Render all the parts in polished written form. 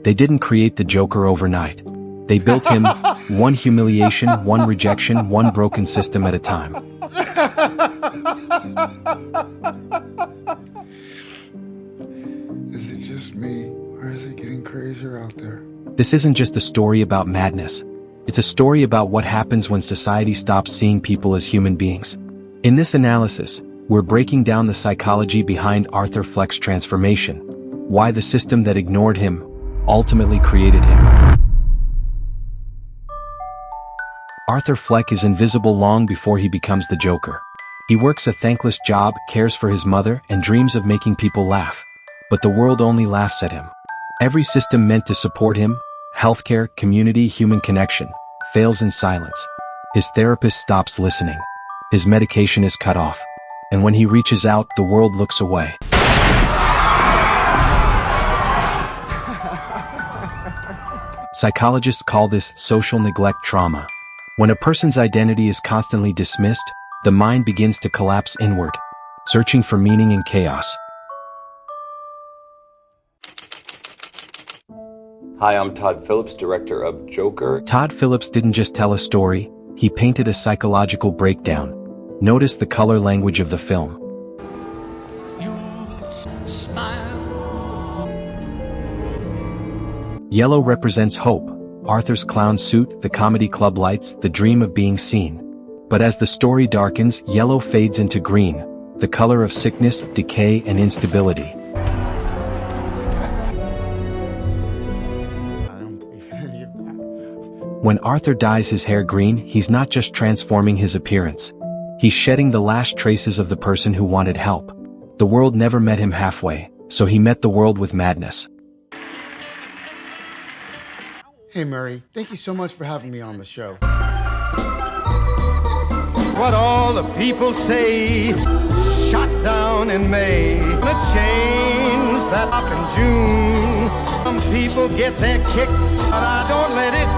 They didn't create the Joker overnight. They built him one humiliation, one rejection, one broken system at a time. Is it just me, or is it getting crazier out there? This isn't just a story about madness. It's a story about what happens when society stops seeing people as human beings. In this analysis, we're breaking down the psychology behind Arthur Fleck's transformation, why the system that ignored him ultimately created him. Arthur Fleck is invisible long before he becomes the Joker. He works a thankless job, cares for his mother, and dreams of making people laugh. But the world only laughs at him. Every system meant to support him, healthcare, community, human connection, fails in silence. His therapist stops listening. His medication is cut off. And when he reaches out, the world looks away. Psychologists call this social neglect trauma. When a person's identity is constantly dismissed, the mind begins to collapse inward, searching for meaning in chaos. Hi, I'm Todd Phillips, director of Joker. Todd Phillips didn't just tell a story, he painted a psychological breakdown. Notice the color language of the film. Yellow represents hope, Arthur's clown suit, the comedy club lights, the dream of being seen. But as the story darkens, yellow fades into green, the color of sickness, decay, and instability. When Arthur dyes his hair green, he's not just transforming his appearance. He's shedding the last traces of the person who wanted help. The world never met him halfway, so he met the world with madness. Hey Murray, thank you so much for having me on the show. What all the people say, shot down in May. The change that up in June. Some people get their kicks, but I don't let it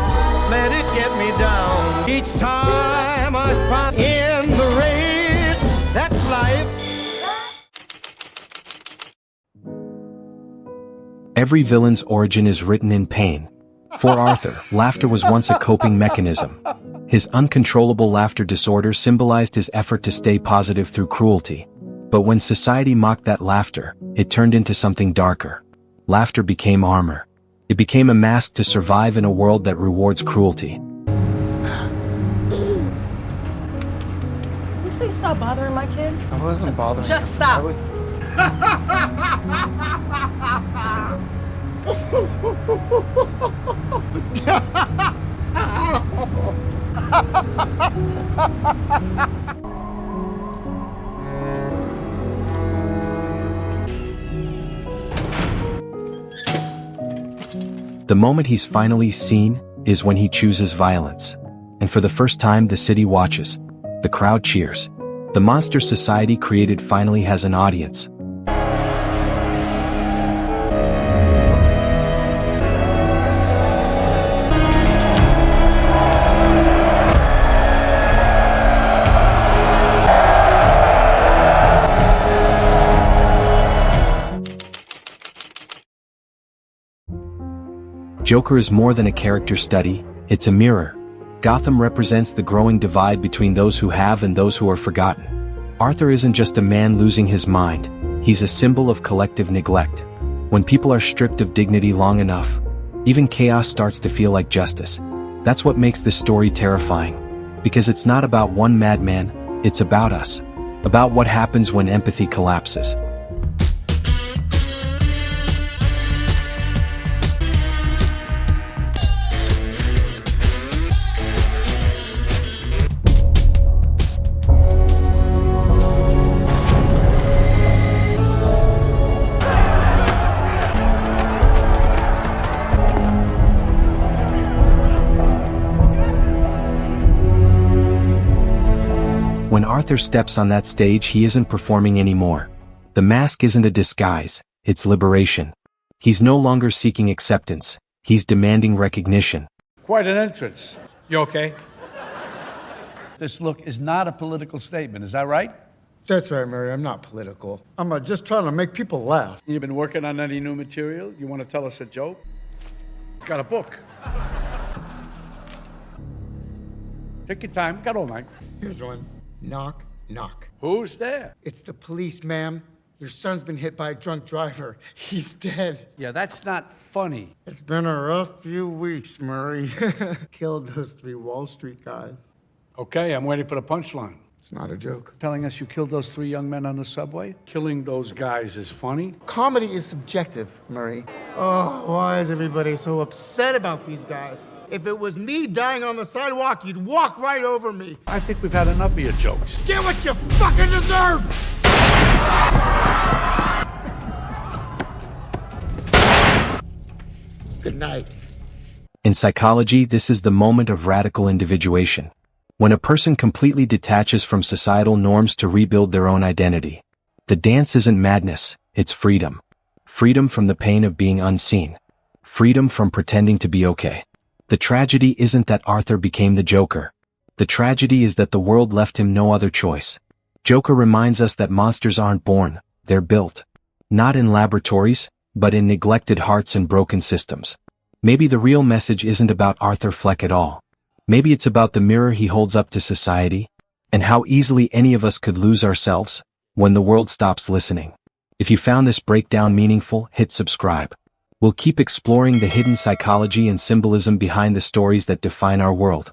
get me down. Each time I find in the race, that's life. Every villain's origin is written in pain. For Arthur, laughter was once a coping mechanism. His uncontrollable laughter disorder symbolized his effort to stay positive through cruelty. But when society mocked that laughter, it turned into something darker. Laughter became armor. It became a mask to survive in a world that rewards cruelty. Can you please stop bothering my kid? I wasn't bothering. Just stop. The moment he's finally seen is when he chooses violence. And for the first time, the city watches. The crowd cheers. The monster society created finally has an audience. Joker is more than a character study, it's a mirror. Gotham represents the growing divide between those who have and those who are forgotten. Arthur isn't just a man losing his mind, he's a symbol of collective neglect. When people are stripped of dignity long enough, even chaos starts to feel like justice. That's what makes this story terrifying. Because it's not about one madman, it's about us. About what happens when empathy collapses. When Arthur steps on that stage, he isn't performing anymore. The mask isn't a disguise, it's liberation. He's no longer seeking acceptance, he's demanding recognition. Quite an entrance. You okay? This look is not a political statement, is that right? That's right, Murray. I'm not political. I'm just trying to make people laugh. You've been working on any new material? You want to tell us a joke? Got a book. Take your time. Got all night. Here's one. Knock, knock. Who's there? It's the police, ma'am. Your son's been hit by a drunk driver. He's dead. Yeah, that's not funny. It's been a rough few weeks, Murray. Killed those 3 Wall Street guys. Okay, I'm waiting for the punchline. It's not a joke. Telling us you killed those 3 young men on the subway? Killing those guys is funny? Comedy is subjective, Murray. Oh, why is everybody so upset about these guys? If it was me dying on the sidewalk, you'd walk right over me. I think we've had enough of your jokes. Get what you fucking deserve! Good night. In psychology, this is the moment of radical individuation. When a person completely detaches from societal norms to rebuild their own identity. The dance isn't madness, it's freedom. Freedom from the pain of being unseen. Freedom from pretending to be okay. The tragedy isn't that Arthur became the Joker. The tragedy is that the world left him no other choice. Joker reminds us that monsters aren't born, they're built. Not in laboratories, but in neglected hearts and broken systems. Maybe the real message isn't about Arthur Fleck at all. Maybe it's about the mirror he holds up to society, and how easily any of us could lose ourselves when the world stops listening. If you found this breakdown meaningful, hit subscribe. We'll keep exploring the hidden psychology and symbolism behind the stories that define our world.